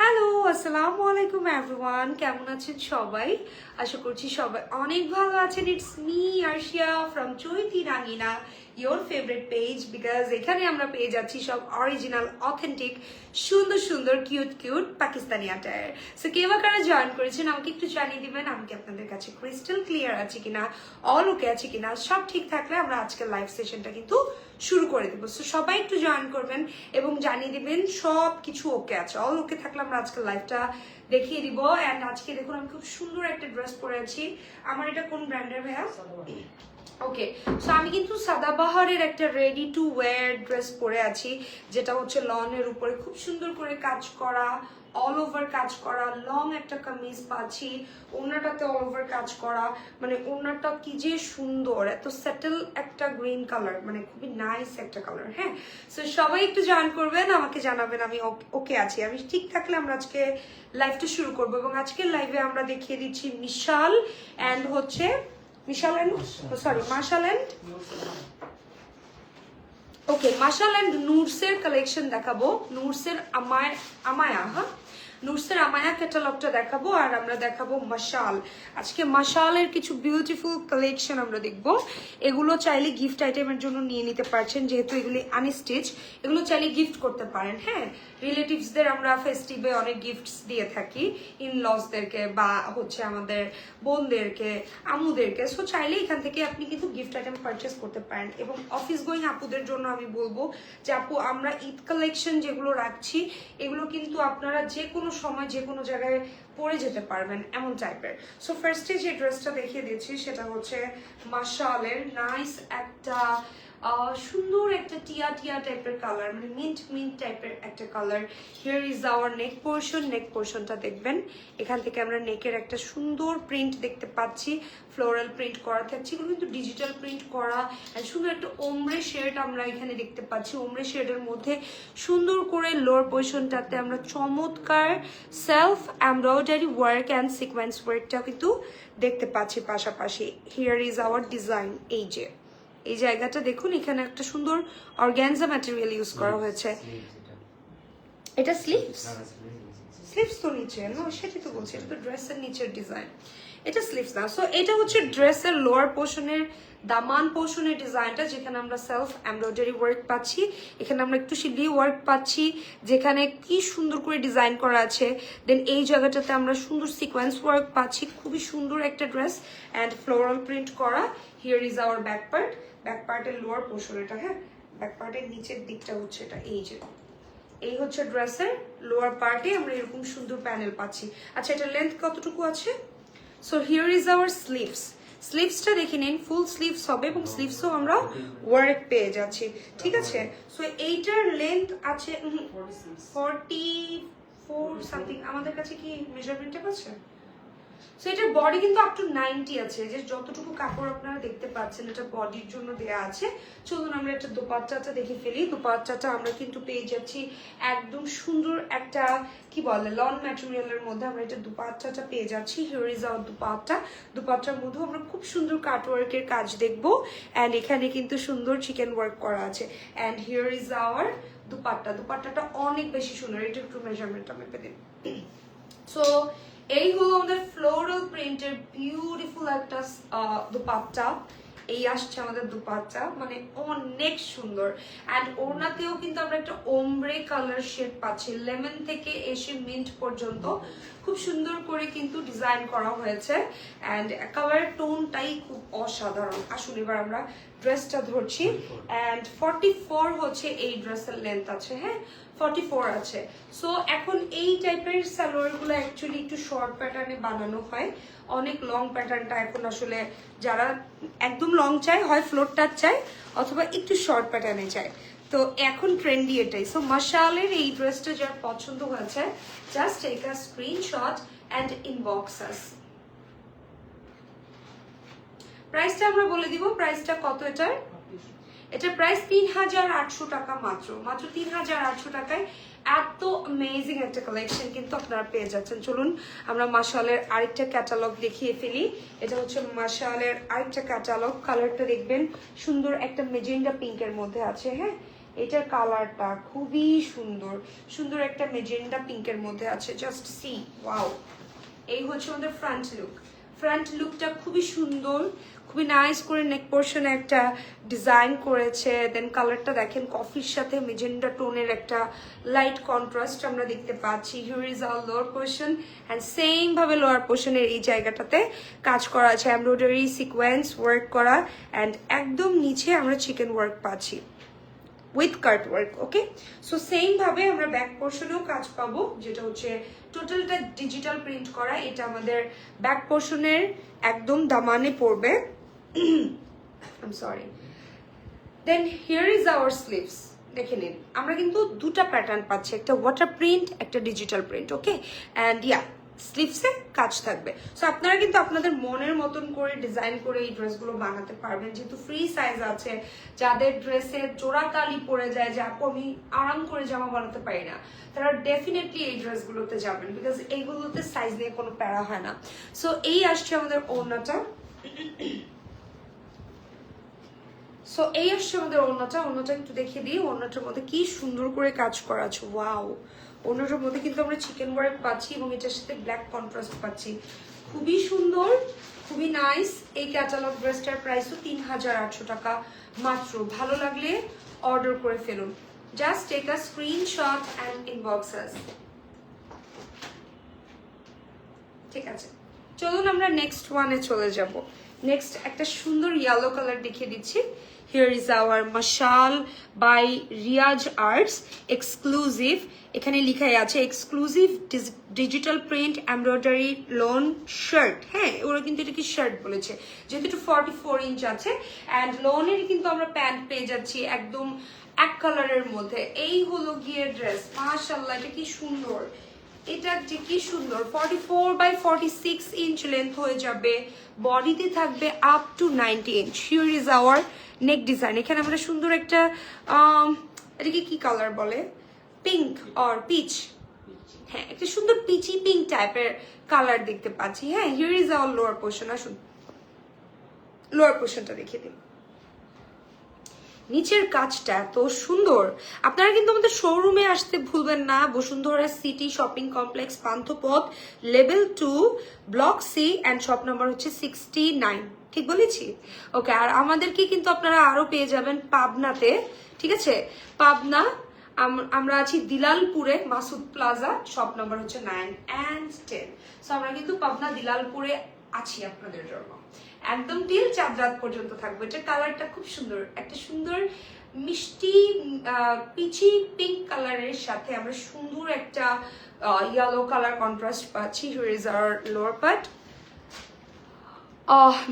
Hello, আসসালামু আলাইকুম everyone. কেমন আছেন সবাই? আশা করছি সবাই অনেক ভালো আছেন। It's me Arshia from Chaiti Rangina, your favourite page. Because এখানে আমরা পেয়ে যাচ্ছি সব অরিজিনাল অথেন্টিক সুন্দর সুন্দর cute cute Pakistani attire. So কেউ কারা জয়েন করেছেন আমাকে একটু জানিয়ে দিবেন। আমি কি আপনাদের কাছে ক্রিস্টাল ক্লিয়ার আছে কিনা, অল ওকে আছে কিনা, সব ঠিক থাকলে আমরা আজকের লাইভ সেশনটা কিন্তু শুরু করে দেবো। সো সবাই একটু জয়েন করবেন এবং জানিয়ে দিবেন সব কিছু ওকে আছে। অল ওকে থাকলে আমরা আজকের লাইভটা দেখিয়ে দিব। অ্যান্ড আজকে দেখুন আমি খুব সুন্দর একটা ড্রেস পরে আছি। আমার এটা কোন ব্র্যান্ডের ভাইয়া? ওকে, সো আমি কিন্তু সাদাবাহারের একটা রেডি টু ওয়্যার ড্রেস পরে আছি, যেটা হচ্ছে লনের উপরে খুব সুন্দর করে কাজ করা, অল ওভার কাজ করা, লং একটা কামিজ পাচ্ছি, ওড়নাটাতে অল ওভার কাজ করা, মানে ওড়নাটা কি যে সুন্দর, এত সেটেল একটা গ্রিন কালার, মানে খুবই নাইস একটা কালার। হ্যাঁ, সো সবাই একটু জয়েন করবেন, আমাকে জানাবেন আমি ওকে আছি। আমি ঠিক থাকলে আমরা আজকে লাইভটা শুরু করবো এবং আজকের লাইভে আমরা দেখিয়ে দিচ্ছি মিশাল অ্যান্ড হচ্ছে Marshal and okay, Marshal and নুরসের কালেকশন দেখাবো। নুরসের আমায়া, হ্যাঁ, নুরসের আমায়া ক্যাটালগটা দেখাবো। আর আমরা দেখাবো মাশাল। আজকে মাশালের কিছু বিউটিফুল কালেকশন আমরা দেখবো। এগুলো চাইলে গিফট আইটেমের জন্য নিয়ে নিতে পারছেন, যেহেতু এগুলি আনস্টিচ, এগুলো চাইলে গিফট করতে পারেন। হ্যাঁ, রিলেটিভসদের আমরা ফেস্টিভে অনেক গিফটস দিয়ে থাকি, ইনলসদেরকে বা হচ্ছে আমাদের বোনদেরকে, আমুদেরকে। সো চাইলে এখান থেকে আপনি কিন্তু গিফট আইটেম পারচেস করতে পারেন। এবং অফিস গোয়িং আপুদের জন্য আমি বলবো যে আপু, আমরা ঈদ কালেকশন যেগুলো রাখছি এগুলো কিন্তু আপনারা যে কোনো সময় যে কোনো জায়গায় পরে যেতে পারবেন, এমন টাইপের। সো ফার্স্টে যে ড্রেসটা দেখিয়ে দিচ্ছি সেটা হচ্ছে মাশালের নাইস একটা সুন্দর একটা টিয়া টিয়া টাইপের কালার, মানে মিন্ট টাইপের একটা colour. Here is our neck portion. Neck পোর্শনটা দেখবেন, এখান থেকে আমরা নেকের একটা সুন্দর প্রিন্ট দেখতে পাচ্ছি, ফ্লোরাল প্রিন্ট করা থাকছে, এগুলো কিন্তু ডিজিটাল প্রিন্ট করা। সুন্দর একটা ওমরে শেড আমরা এখানে দেখতে পাচ্ছি। ওমরে শেডের মধ্যে সুন্দর করে লোয়ার পোর্শনটাতে আমরা চমৎকার self embroidery work and sequence ওয়ার্কটাও কিন্তু দেখতে পাচ্ছি পাশাপাশি। Here is our design. এই জায়গাটা দেখুন, এখানে একটা সুন্দর অর্গানজা ম্যাটেরিয়াল ইউজ করা হয়েছে। এটা স্লিভস তো নিচে না, সেটাই তো বলছি, এটা তো ড্রেসের নিচের ডিজাইন, এটা স্লিভস না। সো এটা হচ্ছে ড্রেসের লোয়ার পোর্শনের দামান পোর্শনের ডিজাইনটা, যেখানে আমরা সেলফ এমব্রয়ডারি ওয়ার্ক পাচ্ছি, এখানে আমরা একটু সিলি ওয়ার্ক পাচ্ছি, যেখানে কি সুন্দর করে ডিজাইন করা আছে। দেন এই জায়গাটাতে আমরা সুন্দর সিকোয়েন্স ওয়ার্ক পাচ্ছি, খুবই সুন্দর একটা ড্রেস অ্যান্ড ফ্লোরাল প্রিন্ট করা। হিয়ার ইজ আওয়ার ব্যাক পার্টের লোয়ার পোর্শন এটা। হ্যাঁ, ব্যাক পার্টের নিচের দিকটা হচ্ছে এটা। এই হচ্ছে ড্রেসের লোয়ার পার্টে আমরা এরকম সুন্দর প্যানেল পাচ্ছি। আচ্ছা, এটা লেন্থ কতটুকু আছে? সো হিয়ার ইজ আওয়ার স্লিভসটা দেখে নিন, ফুল স্লিভস হবে এবং স্লিভসও আমরা ওয়ার্ক পেয়ে যাচ্ছি। ঠিক আছে, সো এইটার লেন্থ আছে 44 সামথিং। আমাদের কাছে কি মেজারমেন্টটা আছে? সো এটার বডি কিন্তু আপ টু 90 আছে, যে যতটুকু কাপড় আপনারা দেখতে পাচ্ছেন এটা বডির জন্য দেয়া আছে। চলুন আমরা একটা দোপাট্টাটা দেখে ফেলি। দোপাট্টাটা আমরা কিন্তু পেয়ে যাচ্ছি একদম সুন্দর একটা কি বলে লন ম্যাটেরিয়ালের মধ্যে আমরা এটা দোপাট্টাটা পেয়ে যাচ্ছি। হিয়ার ইজ আওয়ার দুপাট্টার মধ্যে আমরা খুব সুন্দর কাটওয়ার্কের কাজ দেখবো। অ্যান্ড এখানে কিন্তু সুন্দর চিকেন ওয়ার্ক করা আছে। অ্যান্ড হিয়ার ইজ আওয়ার দুপাট্টাটা অনেক বেশি সুন্দর। এটা একটু মেজারমেন্টটা মেপে দিন। সো এই হলো আমাদের ফ্লোরাল প্রিন্টের বিউটিফুল একটা দুপাট্টা। এই আসছে আমাদের দুপাট্টা, মানে অনেক সুন্দর। অ্যান্ড ওড়নাতেও কিন্তু আমরা একটা ওমব্রে কালার শেড পাচ্ছি, লেমন থেকে এসে মিন্ট পর্যন্ত খুব সুন্দর করে কিন্তু ডিজাইন করা হয়েছে। অ্যান্ড কালারের টোনটাই খুব অসাধারণ। আসুন এবার আমরা ড্রেসটা ধরছি। অ্যান্ড 44 হচ্ছে এই ড্রেসের লেন্থ আছে। হ্যাঁ, 44 আছে। সো এখন এই টাইপের সালোয়ারগুলো অ্যাকচুয়ালি একটু শর্ট প্যাটার্নে বানানো হয়। অনেক লং প্যাটার্নটা এখন আসলে যারা একদম লং চায়, হয় ফ্লোর টাচ চায় অথবা একটু শর্ট প্যাটার্নে চায়, তো এখন ট্রেন্ডি এটাই। সো মাশালের এই ড্রেসটা যার পছন্দ হয়েছে, just take a screenshot and inbox us. প্রাইসটা আমরা বলে দিব, প্রাইসটা কত এটার? এটার প্রাইস 3800 টাকা, মাত্র 3800 টাকায় এত অ্যামেজিং একটা কালেকশন কিন্তু আপনারা পেয়ে যাচ্ছেন। চলুন আমরা মাশালের আরেকটা ক্যাটালগ দেখিয়ে ফেলি। এটা হচ্ছে মাশালের আরেকটা ক্যাটালগ। কালারটা দেখবেন সুন্দর একটা মেজেন্ডা পিঙ্কের মধ্যে আছে। হ্যাঁ, এটার কালারটা খুবই সুন্দর, সুন্দর একটা মেজেন্ডা পিঙ্কের মধ্যে আছে, জাস্ট সি ওয়াও। এই হচ্ছে আমাদের ফ্রন্ট লুক। ফ্রন্ট লুকটা খুবই সুন্দর, খুবই নাইস করে নেক পোর্শনে একটা ডিজাইন করেছে। দেন কালারটা দেখেন কফির সাথে মেজেন্ডা টোনের একটা লাইট কন্ট্রাস্ট আমরা দেখতে পাচ্ছি। Here is our lower portion and same ভাবে লোয়ার পোর্শনের এই জায়গাটাতে কাজ করা আছে, এমব্রয়ডারি সিকোয়েন্স ওয়ার্ক করা, অ্যান্ড একদম নিচে আমরা চিকেন ওয়ার্ক পাচ্ছি with cut work. Okay, so same ভাবে আমরা ব্যাক পোর্শনেও কাজ পাবো, যেটা হচ্ছে টোটালটা ডিজিটাল প্রিন্ট করা। এটা আমাদের ব্যাক পোর্শনের একদম দামানে পড়বে। I am sorry. Then here is our sleeves. দেখে নিন, আমরা কিন্তু দুটা প্যাটার্ন পাচ্ছি, একটা ওয়াটার প্রিন্ট, একটা digital print. Okay, and yeah স্লিভসে কাজ থাকবে। সো আপনারা কিন্তু আপনাদের মনের মতন করে ডিজাইন করে এই ড্রেসগুলো বানাতে পারবেন, যেহেতু ফ্রি সাইজ আছে। যাদের ড্রেসে জোড়া কালি পড়ে যায়, যে আপু আমি আরাম করে জামা বানাতে পারি না, তারা ডেফিনেটলি এই ড্রেসগুলোতে যাবেন, বিকজ এইগুলোতে সাইজ নিয়ে কোনো প্যারা হয় না। সো এই আসছে আমাদের ওড়নাটা। সো এই আসছে আমাদের ওড়নাটা একটু দেখিয়ে দিই। ওড়নাটার মধ্যে কি সুন্দর করে কাজ করা আছে, ওয়াও। ওড়নাটার মধ্যে কিন্তু আমরা চিকেন ওয়ার্ক পাচ্ছি এবং এটার সাথে ব্ল্যাক কন্ট্রাস্ট পাচ্ছি, খুবই সুন্দর, খুবই নাইস। এই ক্যাটালগ ড্রেসটার প্রাইসও 3800 টাকা মাত্র। ভালো লাগলে অর্ডার করে ফেলুন, just take a screenshot and inbox us. ঠিক আছে, চলুন আমরা নেক্সট ওয়ানে চলে যাব। নেক্সট একটা সুন্দর ইয়েলো কালার দেখিয়ে দিচ্ছি। Here is our Mashal by Riaz arts exclusive. এখানে লিখাই আছে exclusive digital print embroidery lawn shirt. হ্যাঁ, ওরা কিন্তু এটাকে শার্ট বলেছে, যেহেতু একটু 44 ইঞ্চ আছে। অ্যান্ড লোনের কিন্তু আমরা প্যান্ট পেয়ে যাচ্ছি একদম এক কালারের মধ্যে। এই হলো গিয়ে ড্রেস, মাশাল্লাহ এটা কি সুন্দর, এটা যে কি সুন্দর। 44/46 ইঞ্চ লেন্থ হয়ে যাবে, বডিতে থাকবে up to 90 inch. Here is our neck design. এখানে আমরা সুন্দর একটা এটাকে কি কালার বলে, পিঙ্ক অর পিচ, হ্যাঁ একটা সুন্দর পিচি পিঙ্ক টাইপের কালার দেখতে পাচ্ছি। হ্যাঁ, here is our lower portion. আসুন লোয়ার পোর্শনটা রেখে দিন। নিচের কাজটা এত সুন্দর। আপনারা কিন্তু আমাদের শোরুমে আসতে ভুলবেন না, Bashundhara city shopping complex, Panthapath, level 2, block C, and shop number হচ্ছে 69। ঠিক বলেছি? ওকে, আর আমাদেরকে কিন্তু আপনারা আরো পেয়ে যাবেন পাবনাতে। ঠিক আছে, পাবনা আমরা আছি দিলালপুরে, মাসুদ প্লাজা, শপ নাম্বার হচ্ছে 9 and 10। সো আমরা কিন্তু পাবনা দিলালপুরে আছি আপনাদের জন্য, একদম টিল চাঁদ রাত পর্যন্ত থাকবে। এটার কালারটা খুব সুন্দর, একটা সুন্দর মিষ্টি পিচি পিঙ্ক কালারের সাথে আমরা সুন্দর একটা ইয়েলো কালার কন্ট্রাস্ট পাচ্ছি। Here is our lower part,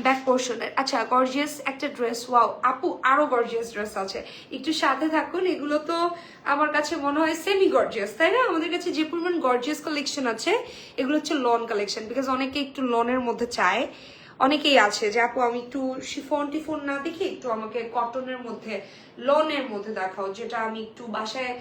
back পোর্শনের। আচ্ছা, গর্জিয়াস একটা ড্রেস। ওয়াও আপু, আরো গর্জিয়াস ড্রেস আছে, একটু সাথে থাকুন। এগুলো তো আমার কাছে মনে হয় সেমি গর্জিয়াস, তাই না? আমাদের কাছে যে পরিমাণ গর্জিয়াস কালেকশন আছে, এগুলো হচ্ছে লন কালেকশন, বিকজ অনেকে একটু লনের মধ্যে চায়। অনেকেই আছে যে আপু আমি একটু শিফন টিফন না দেখি, একটু আমাকে কটনের মধ্যে লনের মধ্যে দেখাও, যেটা আমি একটু বাসায়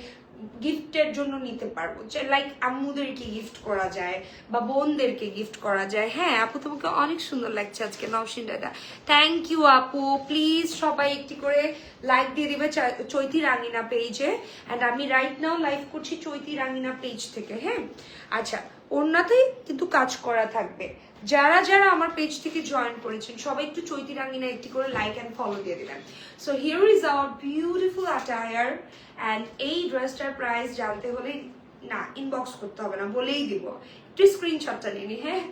গিফটের জন্য নিতে পারবো, যে লাইক আম্মুদেরকে গিফট করা যায় বা বোনদেরকে গিফট করা যায়। হ্যাঁ আপু, তোমাকে অনেক সুন্দর লাগছে আজকে নওশিন দাদা, থ্যাংক ইউ আপু। প্লিজ সবাই একটি করে লাইক দিয়ে দিবে চৈতি রাঙিনা পেজে, অ্যান্ড আমি রাইট নাও লাইভ করছি চৈতি রাঙিনা পেজ থেকে। হ্যাঁ, আচ্ছা, ওড়নাতেই কিন্তু কাজ করা থাকবে। যারা যারা আমার পেজ থেকে জয়েন করেছেন সবাই একটু চৈতি রাঙিনা একটি করে লাইক অ্যান্ড ফলো দিয়ে দিবেন। So here is our beautiful attire, and এই ড্রেসটার প্রাইস জানতে হলে না ইনবক্স করতে হবে না, বলেই দিব, একটু স্ক্রিনশটটা নিয়ে নি। হ্যাঁ,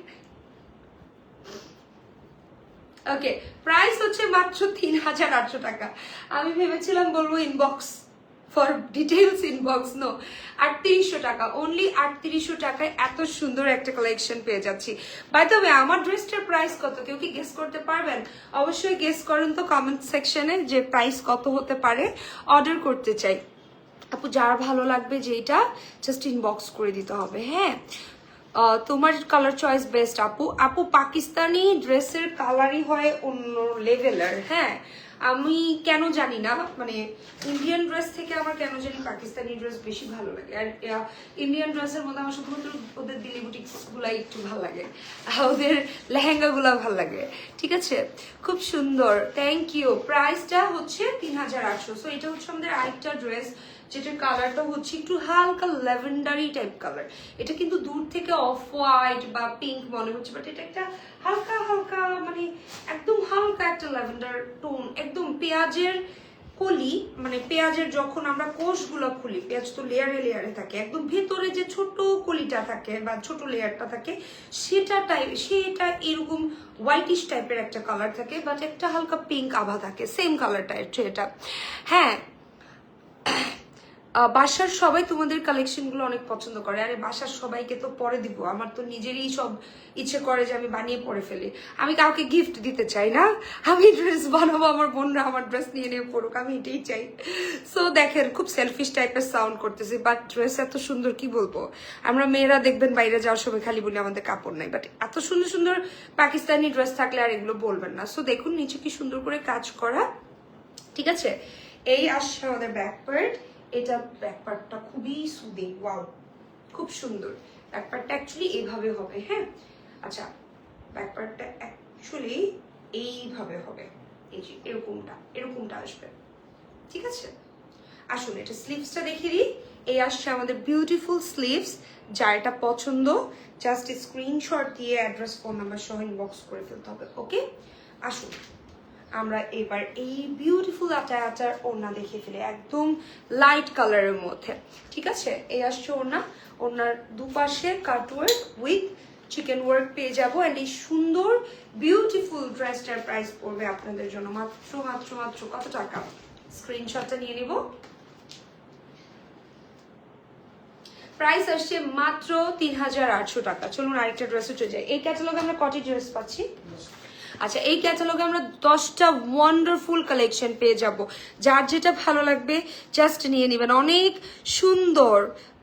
ওকে, প্রাইস হচ্ছে মাত্র 3800 টাকা। আমি ভেবেছিলাম বলবো inbox for details, inbox no. 3800 টাকা, অনলি 3800 টাকায় এত সুন্দর একটা কালেকশন পেয়ে যাচ্ছি। বাই দ্য ওয়ে, আমার ড্রেসটার প্রাইস কত কেউ কি গেস করতে পারবেন? অবশ্যই গেস করেন তো কমেন্ট সেকশনে যে প্রাইস কত হতে পারে, অর্ডার করতে চাই। আপু যার ভালো লাগবে যেটা জাস্ট ইনবক্স করে দিতে হবে। হ্যাঁ, তোমার কালার চয়েস বেস্ট আপু। আপু পাকিস্তানি ড্রেসের কালারই হয় অন্য লেভেলের। হ্যাঁ, আমি কেন জানি না, মানে ইন্ডিয়ান ড্রেস থেকে আমার কেন জানি পাকিস্তানি ড্রেস বেশি ভালো লাগে। আর ইন্ডিয়ান ড্রেসের মধ্যে আমার শুধুমাত্র ওদের দিল্লি বুটিক্স গুলাই একটু ভালো লাগে, ওদের লেহেঙ্গা গুলা ভালো লাগে। ঠিক আছে, খুব সুন্দর, থ্যাংক ইউ। প্রাইসটা হচ্ছে 3800। সো এটা হচ্ছে আমাদের আরেকটা ড্রেস যেটার কালারটা হচ্ছে একটু হালকা ল্যাভেন্ডারি টাইপ কালার। এটা কিন্তু দূর থেকে অফ হোয়াইট বা পিঙ্ক মনে হচ্ছে, বাট এটা একটা হালকা হালকা মানে একদম হালকা একটা ল্যাভেন্ডার টোন, একদম পেঁয়াজের কলি, মানে পেঁয়াজের যখন আমরা কোষগুলো খুলি, পেঁয়াজ তো লেয়ারে লেয়ারে থাকে, একদম ভেতরে যে ছোট কলিটা থাকে বা ছোট লেয়ারটা থাকে সেটা এরকম হোয়াইটিশ টাইপের একটা কালার থাকে, বাট একটা হালকা পিঙ্ক আভা থাকে, সেম কালারটা এটা। হ্যাঁ, বাসার সবাই তোমাদের কালেকশনগুলো অনেক পছন্দ করে। আরে বাসার সবাইকে তো পরে দিব, আমার তো নিজেরই সব ইচ্ছে করে যে আমি বানিয়ে পরে ফেলি। আমি কাউকে গিফট দিতে চাই না, আমি ড্রেস বানাবো, আমার বোনরা আমার ড্রেস নিয়ে নিয়ে পড়ুক, আমি এটাই চাই। সো দেখেন, খুব সেলফিশ টাইপের সাউন্ড করতেছি, বাট ড্রেস এত সুন্দর, কি বলবো। আমরা মেয়েরা দেখবেন বাইরে যাওয়ার সময় খালি বলি আমাদের কাপড় নাই, বাট এত সুন্দর সুন্দর পাকিস্তানি ড্রেস থাকলে আর এগুলো বলবেন না। সো দেখুন নিচে কি সুন্দর করে কাজ করা। ঠিক আছে, এই আসছে আমাদের ব্যাক পার্ট। এটা ব্যাক পার্টটা খুবই সুদিং, ওয়াও, খুব সুন্দর। ব্যাক পার্টটা অ্যাকচুয়ালি এইভাবে হবে। হ্যাঁ, আচ্ছা, ব্যাক পার্টটা অ্যাকচুয়ালি এইভাবে হবে, এই যে এরকমটা আসবে। ঠিক আছে, আসুন এটা স্লিভসটা দেখিয়ে দিই। এই আসছে আমাদের বিউটিফুল স্লিভস। যার এটা পছন্দ জাস্ট স্ক্রিনশট দিয়ে অ্যাড্রেস, ফোন নাম্বার সহ ইনবক্স করে ফেলতে হবে। ওকে, আসুন আমরা এবার এই বিউটিফুল আটার ওড়না দেখিয়ে ফেলি, একদম লাইট কালারের মধ্যে। ঠিক আছে, এই আসছে ওড়নার দুপাশে কাটওয়ার্ক উইথ চিকেন ওয়ার্ক পেয়ে যাবো। অ্যান্ড এই সুন্দর বিউটিফুল ড্রেসটার প্রাইস পড়বে আপনাদের জন্য মাত্র মাত্র মাত্র কত টাকা? স্ক্রিনশটটা নিয়ে নিব। প্রাইস আসছে মাত্র 3800 টাকা। চলুন আরেকটা ড্রেসে চলে যাই। এই ক্যাটালগে আমরা কটি ড্রেস পাচ্ছি? আচ্ছা, এই ক্যাটালগে আমরা 10টা ওয়ান্ডারফুল কালেকশন পেয়ে যাব। যার যেটা ভালো লাগবে জাস্ট নিয়ে নেবেন। অনেক সুন্দর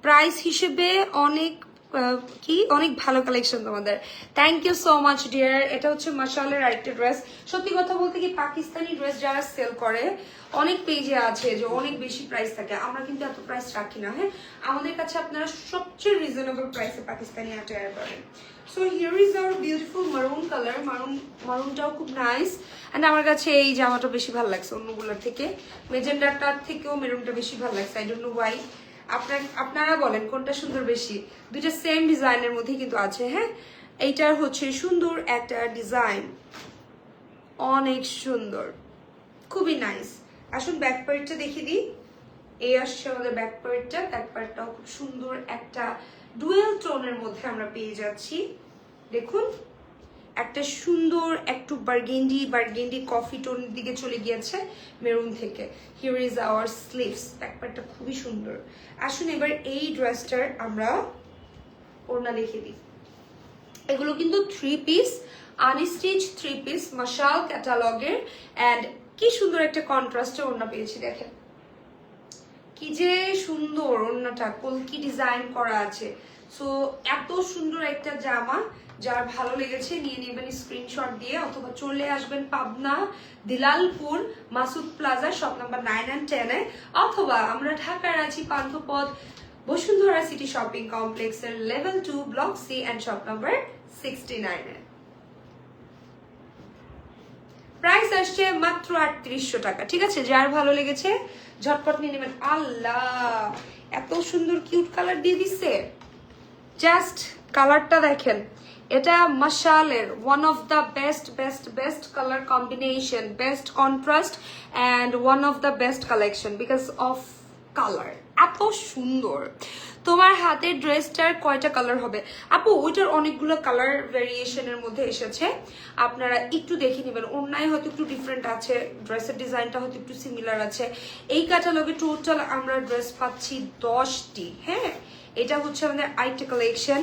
প্রাইস হিসেবে, অনেক ভালো কালেকশন তোমাদের। Thank you so much dear. এটা হচ্ছে মাশালের আরেকটা ড্রেস। সত্যি কথা বলতে কি, পাকিস্তানি ড্রেস যারা সেল করে অনেক পেজে আছে যে অনেক বেশি প্রাইস থাকে, আমরা কিন্তু এত প্রাইস রাখি না। হ্যাঁ, আমাদের কাছে আপনারা সবচেয়ে রিজনেবল প্রাইসে পাকিস্তানি অ্যাটায়ার পাবেন। So here is our beautiful maroon colour. মারুনটাও খুব নাইস। অ্যান্ড আমার কাছে এই জামাটা বেশি ভালো লাগছে অন্যগুলোর থেকে, মেজেন্ডাটার থেকেও মেরুনটা বেশি ভালো লাগছে। I don't know Y. আপনারা বলেন কোনটা সুন্দর বেশি? দুইটা সেম ডিজাইনের মধ্যে কিন্তু আছে। হ্যাঁ, এইটার হচ্ছে সুন্দর একটা ডিজাইন, অনেক সুন্দর, খুবই নাইস। আসুন ব্যাক পার্টটা দেখিয়ে দিই। এই আসছে আমাদের ব্যাক পার্টটাও খুব সুন্দর একটা ডুয়েল টোনের মধ্যে আমরা পেয়ে যাচ্ছি। দেখুন, একটা সুন্দর একটু বার্গেন্ডি কফি টোনের দিকে চলে গিয়েছে মেরুন থেকে। Here is our sleeves. Back পার্টটা খুবই সুন্দর। আসুন এবার এই ড্রেসটার আমরা ওড়না দেখিয়ে দিই। এগুলো কিন্তু 3 পিস, আনস্টিচ 3 পিস, মাশাল ক্যাটালগের। অ্যান্ড কি সুন্দর একটা কন্ট্রাস্টে ওড়না পেয়েছি, দেখেন কি যে সুন্দর ওড়নাটা, কলকি ডিজাইন করা আছে। সো এত সুন্দর একটা জামা, যার ভালো লেগেছে নিয়ে নেবেন স্ক্রিনশট দিয়ে, অথবা চলে আসবেন Pabna Dilalpur Masud plaza shop number 9 and 10 এ, অথবা আমরা ঢাকার আছি পান্থপথ বসুন্ধরা সিটি শপিং কমপ্লেক্সের level 2 block C and shop number 69 এ। প্রাইস আসছে মাত্র 3800 টাকা। ঠিক আছে, যার ভালো লেগেছে ঝটপট নিয়ে নেবেন। আল্লাহ, এত সুন্দর কিউট কালার দিয়ে দিচ্ছে, জাস্ট কালারটা দেখেন। এটা মাশালের one of the best colour combination, best contrast and one of the best collection because of colour. এত সুন্দর। তোমার হাতের ড্রেসটার কয়টা কালার হবে আপু? ওইটার অনেকগুলো কালার ভেরিয়েশনের মধ্যে এসেছে, আপনারা একটু দেখে নেবেন। ওড়নায় হয়তো একটু ডিফারেন্ট আছে, ড্রেসের ডিজাইনটা হয়তো একটু সিমিলার আছে। এই ক্যাটালগে টোটাল আমরা ড্রেস পাচ্ছি 10টি। হ্যাঁ, এটা হচ্ছে আমাদের আরেকটা কালেকশন।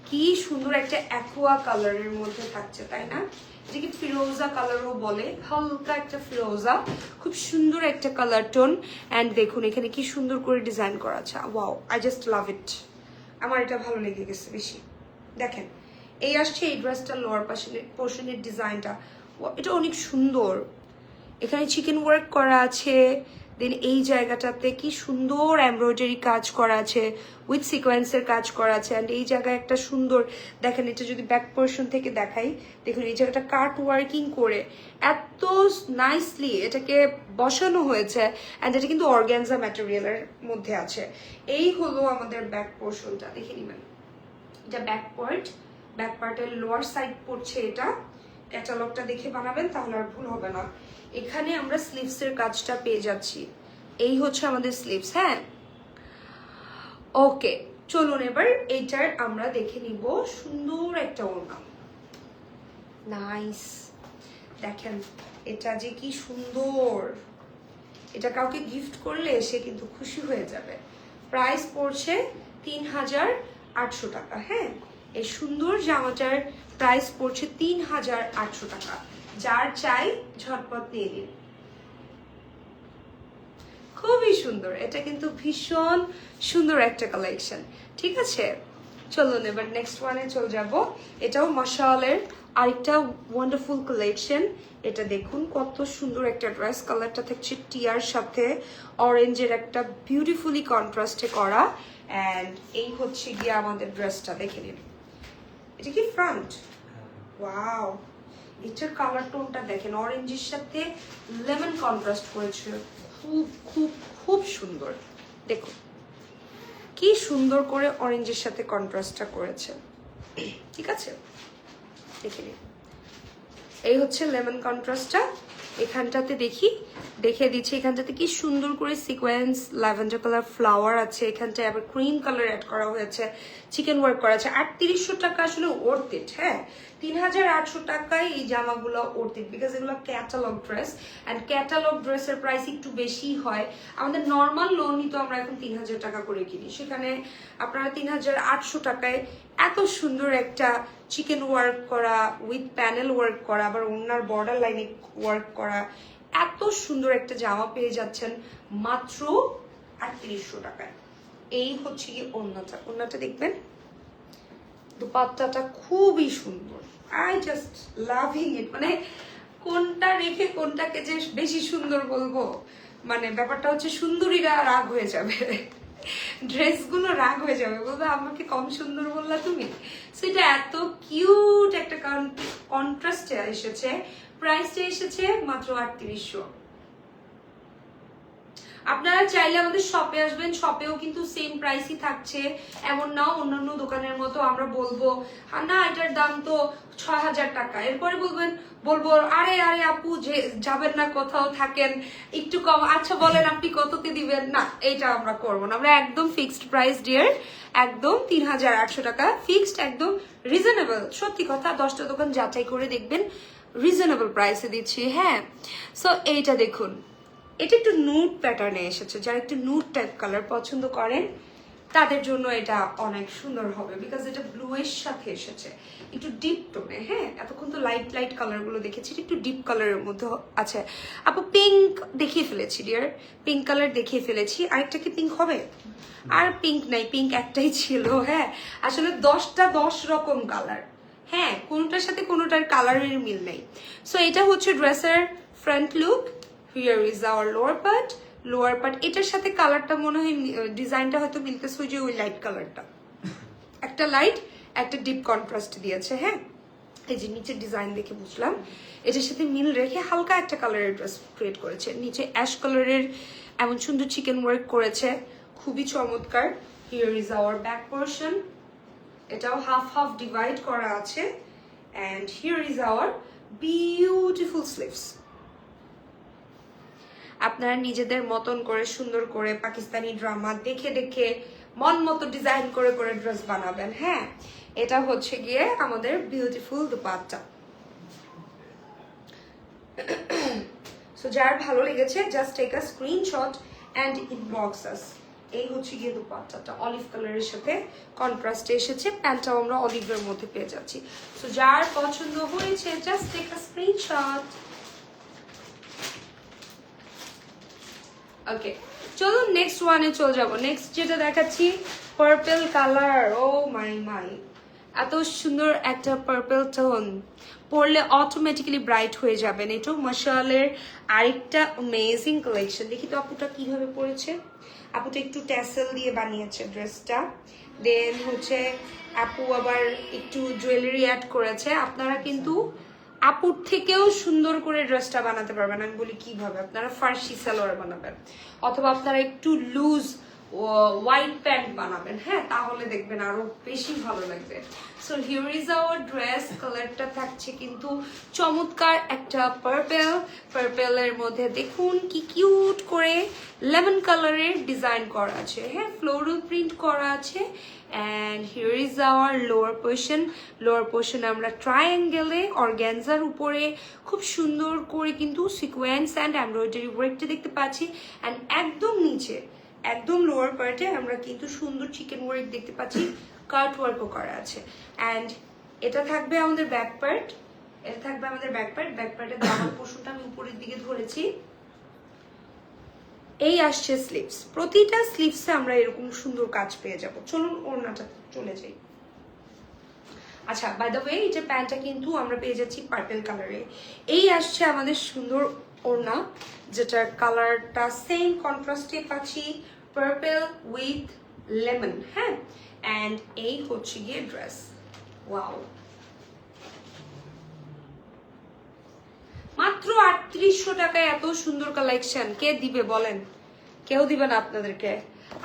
কি সুন্দর একটা অ্যাকোয়া কালারের মধ্যে থাকছে, তাই না? এটাকে ফিরোজা কালারও বলে, হালকা একটা ফিরোজা, খুব সুন্দর একটা কালার টোন। অ্যান্ড দেখুন এখানে কি সুন্দর করে ডিজাইন করা আছে। ওয়াও, আই জাস্ট লাভ ইট। আমার এটা ভালো লেগে গেছে বেশি। দেখেন, এই আসছে এই ড্রেসটার লোয়ার পোর্শনের ডিজাইনটা, এটা অনেক সুন্দর। এখানে চিকেন ওয়ার্ক করা আছে, দেন এই জায়গাটাতে কি সুন্দর এমব্রয়ডারি কাজ করা আছে, উইথ সিকোয়েন্সের কাজ করা আছে। অ্যান্ড এই জায়গায় একটা সুন্দর, দেখেন এটা যদি ব্যাক পোর্শন থেকে দেখাই, দেখুন এই জায়গাটা কাট ওয়ার্কিং করে এত নাইসলি এটাকে বসানো হয়েছে। অ্যান্ড এটা কিন্তু অর্গ্যানজা ম্যাটেরিয়ালের মধ্যে আছে। এই হলো আমাদের ব্যাক পোর্শনটা, দেখে নিবেন। এটা ব্যাক পার্টের লোয়ার সাইড পড়ছে এটা। ক্যাটালগটা দেখে বানাবেন, তাহলে আর ভুল হবে না। এখানে আমরা স্লিভসের কাজটা পেয়ে যাচ্ছি। এই হচ্ছে আমাদের স্লিভস। হ্যাঁ, ওকে, চলুন এবার এইটার আমরা দেখে নিব সুন্দর একটা ওড়না। নাইস, দেখেন এটা যে কি সুন্দর, এটা কাউকে গিফট করলে সে কিন্তু খুশি হয়ে যাবে। প্রাইস পড়ছে ৩,৮০০ টাকা। হ্যাঁ, এই সুন্দর জামাটার প্রাইস পড়ছে ৩,৮০০ টাকা। যার চাই ঝটপট নিয়ে নিন। খুবই সুন্দর, এটা কিন্তু ভীষণ সুন্দর একটা কালেকশন। ঠিক আছে, চলুন এবার নেক্সট ওয়ানে চলে যাব। এটাও মশালের আরেকটা ওয়ান্ডারফুল কালেকশন। এটা দেখুন কত সুন্দর একটা ড্রেস, কালারটা থাকছে টিয়ার সাথে অরেঞ্জের একটা বিউটিফুলি কন্ট্রাস্টে করা। অ্যান্ড এই হচ্ছে গিয়ে আমাদের ড্রেসটা, দেখে নিন। এটা কি ফ্রন্ট? ওয়াও, এটার কালার টোনটা দেখেন, অরেঞ্জের সাথে লেমন কন্ট্রাস্ট করেছে, খুব খুব খুব সুন্দর। দেখুন কি সুন্দর করে অরেঞ্জের সাথে কন্ট্রাস্টটা করেছে। ঠিক আছে, দেখে নিন। এই হচ্ছে লেমন কন্ট্রাস্টটা। এখানটাতে দেখে দিচ্ছি, এখানটাতে কি সুন্দর করে সিকোয়েন্স ল্যাভেন্ডার কালার ফ্লাওয়ার আছে। এখানটায় আবার ক্রিম কালার অ্যাড করা হয়েছে, চিকেন ওয়ার্ক করা আছে। ৩৮০০ টাকা আসলে ওর্থ ইট। হ্যাঁ, ৩,৮০০ টাকায় এই জামাগুলো ওর্থ ইট, বিকজ এগুলো ক্যাটালগ ড্রেস। অ্যান্ড ক্যাটালগ ড্রেসের প্রাইস একটু বেশি হয়। আমাদের নর্মাল লোনই তো আমরা এখন ৩,০০০ টাকা করে কিনি, সেখানে আপনারা ৩,৮০০ টাকায় এত সুন্দর একটা চিকেন ওয়ার্ক করা উইথ প্যানেল ওয়ার্ক করা, আবার ওনার বর্ডার লাইনে ওয়ার্ক করা, এত সুন্দর একটা জামা পেয়ে যাচ্ছেন মাত্র ৩৮০০ টাকায়। এই হচ্ছে কি ওড়নাটা দেখবেন, দুপাট্টাটা খুবই সুন্দর। আই জাস্ট লাভিং ইট। মানে কোনটা রেখে কোনটাকে যে বেশি সুন্দর বলবো, মানে ব্যাপারটা হচ্ছে সুন্দরীরা রাগ হয়ে যাবে, ড্রেসগুলো রাগ হয়ে যাবে, বলবো আমাকে কম সুন্দর বললা তুমি। সেটা এত কিউট একটা কন্ট্রাস্টে এসেছে। প্রাইসটা এসেছে মাত্র ৩৮০০। আপনারা চাইলে আমাদের শপে আসবেন, শপেও কিন্তু সেম প্রাইসই থাকছে। এমন না অন্যান্য দোকানের মতো আমরা বলবো না এটার দাম তো ৬,০০০ টাকা, এরপরে বলবো আরে আপু যে যাবেন না কোথাও, থাকেন একটু কম, আচ্ছা বলেন আপনি কততে দিবেন। না, এইটা আমরা করবো না, আমরা একদম ফিক্সড প্রাইস ডিয়ার, একদম ৩,৮০০ টাকা ফিক্সড, একদম রিজনেবল। সত্যি কথা, 10টা দোকান যাচাই করে দেখবেন রিজনেবল প্রাইসে দিচ্ছি। হ্যাঁ, সো এইটা দেখুন, এটা একটু নুড প্যাটার্নে এসেছে। যারা একটু নুড টাইপ কালার পছন্দ করেন তাদের জন্য এটা অনেক সুন্দর হবে, বিকজ এটা ব্লু এর সাথে এসেছে একটু ডিপ টোনে। হ্যাঁ, এতক্ষণ তো লাইট কালার গুলো দেখেছি, একটু ডিপ কালারের মধ্যে আছে। আপু পিঙ্ক দেখিয়ে ফেলেছি ডিয়ার, পিঙ্ক কালার দেখিয়ে ফেলেছি। আরেকটা কি পিঙ্ক হবে? আর পিঙ্ক নাই, পিঙ্ক একটাই ছিল। হ্যাঁ, আসলে 10টা 10 রকম কালার। হ্যাঁ, কোনোটার সাথে কোনোটার কালারের মিল নেই। সো এটা হচ্ছে ড্রেসের front look. Here is our lower part. এটার সাথে কালারটা মনে হয় ডিজাইনটা হয়তো মিলতেছে ওই যে ওই লাইট কালারটা, একটা লাইট একটা ডিপ কন্ট্রাস্ট দিয়েছে। হ্যাঁ, এই যে নিচের ডিজাইন দেখে বুঝলাম এটার সাথে মিল রেখে হালকা একটা কালারের ড্রেস ক্রিয়েট করেছে। নিচে অ্যাশ কালারের এমন সুন্দর চিকেন ওয়ার্ক করেছে, খুবই চমৎকার। Here is hour back portion, এটাও হাফ হাফ ডিভাইড করা আছে। And here is our beautiful sleeves. আপনারা নিজেদের মতন করে সুন্দর করে পাকিস্তানি ড্রামা দেখে মন মতো ডিজাইন করে ড্রেস বানাবেন। হ্যাঁ, এটা হচ্ছে গিয়ে আমাদের বিউটিফুল দুপাট্টা। সো যার ভালো লেগেছে just take a screenshot and inbox us. এই হচ্ছে গিয়ে দুপাট্টাটা অলিভ কালারের সাথে কন্ট্রাস্টে এসেছে, প্যান্টটাও আমরা অলিভের মধ্যে পেয়ে যাচ্ছি। সো যার পছন্দ হয়েছে জাস্ট টেক আ স্ক্রিনশট। ওকে, চলুন নেক্সট ওয়ানে চলে যাবো। নেক্সট যেটা দেখাচ্ছি পার্পল কালার। ও মাই এত সুন্দর একটা পার্পল টোন, পরলে অটোমেটিক্যালি ব্রাইট হয়ে যাবেন। এটাও মশালের আরেকটা অ্যামেজিং কালেকশন। দেখি তো আপুটা কিভাবে পরেছে। আপুটা একটু ট্যাসেল দিয়ে বানিয়েছে ড্রেসটা, দেন হচ্ছে আপু আবার একটু জুয়েলারি অ্যাড করেছে। আপনারা কিন্তু আপুর থেকেও সুন্দর করে ড্রেসটা বানাতে পারবেন। আমি বলি কিভাবে, আপনারা ফার্সি সালোয়ার বানাবেন অথবা আপনারা একটু লুজ হোয়াইট প্যান্ট বানাবেন, হ্যাঁ, তাহলে দেখবেন আরো বেশি ভালো লাগবে। So here is hour dress. কালারটা থাকছে কিন্তু চমৎকার একটা পার্পেলের মধ্যে দেখুন কি কিউট করে লেমন কালারের ডিজাইন করা আছে, হ্যাঁ, ফ্লোরাল প্রিন্ট করা আছে। And here is our lower portion আমরা ট্রায়াঙ্গেলে অর্গ্যানজার উপরে খুব সুন্দর করে কিন্তু সিকোয়েন্স অ্যান্ড এমব্রয়ডারি ওয়ার্কটা দেখতে পাচ্ছি। অ্যান্ড একদম নিচে একদম লোয়ার পার্টে আমরা কিন্তু সুন্দর চিকেন ওয়ার্ক দেখতে পাচ্ছি, কাট ওয়ার্কও করা আছে। অ্যান্ড এটা থাকবে আমাদের ব্যাক পার্ট, ব্যাক পার্টের দামান পোর্শনটা আমি উপরের দিকে ধরেছি। এই আসছে স্লিভস, প্রতিটা স্লিভসে আমরা এরকম সুন্দর কাজ পেয়ে যাব। চলুন ওড়নাটা চলে যাই। আচ্ছা, বাই দ্য ওয়ে, এটা প্যান্টটা কিন্তু আমরা পেয়ে যাচ্ছি পার্পল কালারে। এই আসছে আমাদের সুন্দর ওড়না, যেটার কালারটা সেম কন্ট্রাস্টে পাচ্ছি, পার্পল উইথ লেমন, হ্যাঁ। অ্যান্ড এই হচ্ছে গিয়ে ড্রেস। ওয়াও, মাত্র 3800 টাকায় এত সুন্দর কালেকশন কে দিবে বলেন? কেউ দিবে না আপনাদেরকে।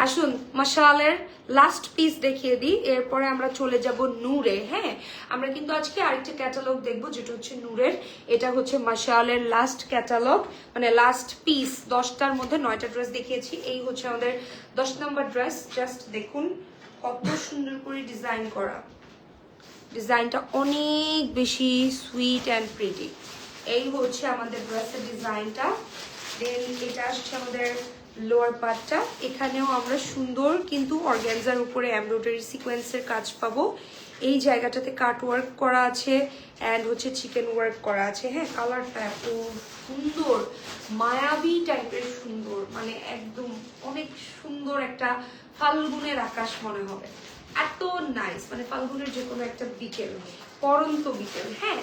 আসুন মাশালের লাস্ট পিস দেখিয়ে দিই, এরপরে আমরা চলে যাব নূরে। হ্যাঁ, আমরা কিন্তু আজকে আরেকটা ক্যাটালগ দেখবো, যেটা হচ্ছে নূরের। এটা হচ্ছে মাশালের লাস্ট ক্যাটালগ, মানে লাস্ট পিস। 10টার মধ্যে 9টা ড্রেস দেখিয়েছি, এই হচ্ছে আমাদের 10 নম্বর ড্রেস। জাস্ট দেখুন কত সুন্দর করে ডিজাইন করা, ডিজাইনটা অনেক বেশি সুইট অ্যান্ড প্রিটি। এই হচ্ছে আমাদের ড্রেসের ডিজাইনটা। দেন এটা আসছে আমাদের লোয়ার পার্টটা। এখানেও আমরা সুন্দর কিন্তু অর্গানজার উপরে এমব্রয়ডারি সিকোয়েন্সের কাজ পাবো। এই জায়গাটাতে কাট ওয়ার্ক করা আছে অ্যান্ড হচ্ছে চিকেন ওয়ার্ক করা আছে। হ্যাঁ, কালারটা এত সুন্দর, মায়াবী টাইপের সুন্দর, মানে একদম অনেক সুন্দর একটা ফাল্গুনের আকাশ মনে হবে, এত নাইস। মানে ফাল্গুনের যে কোনো একটা বিকেল, পরন্ত বিকেল, হ্যাঁ,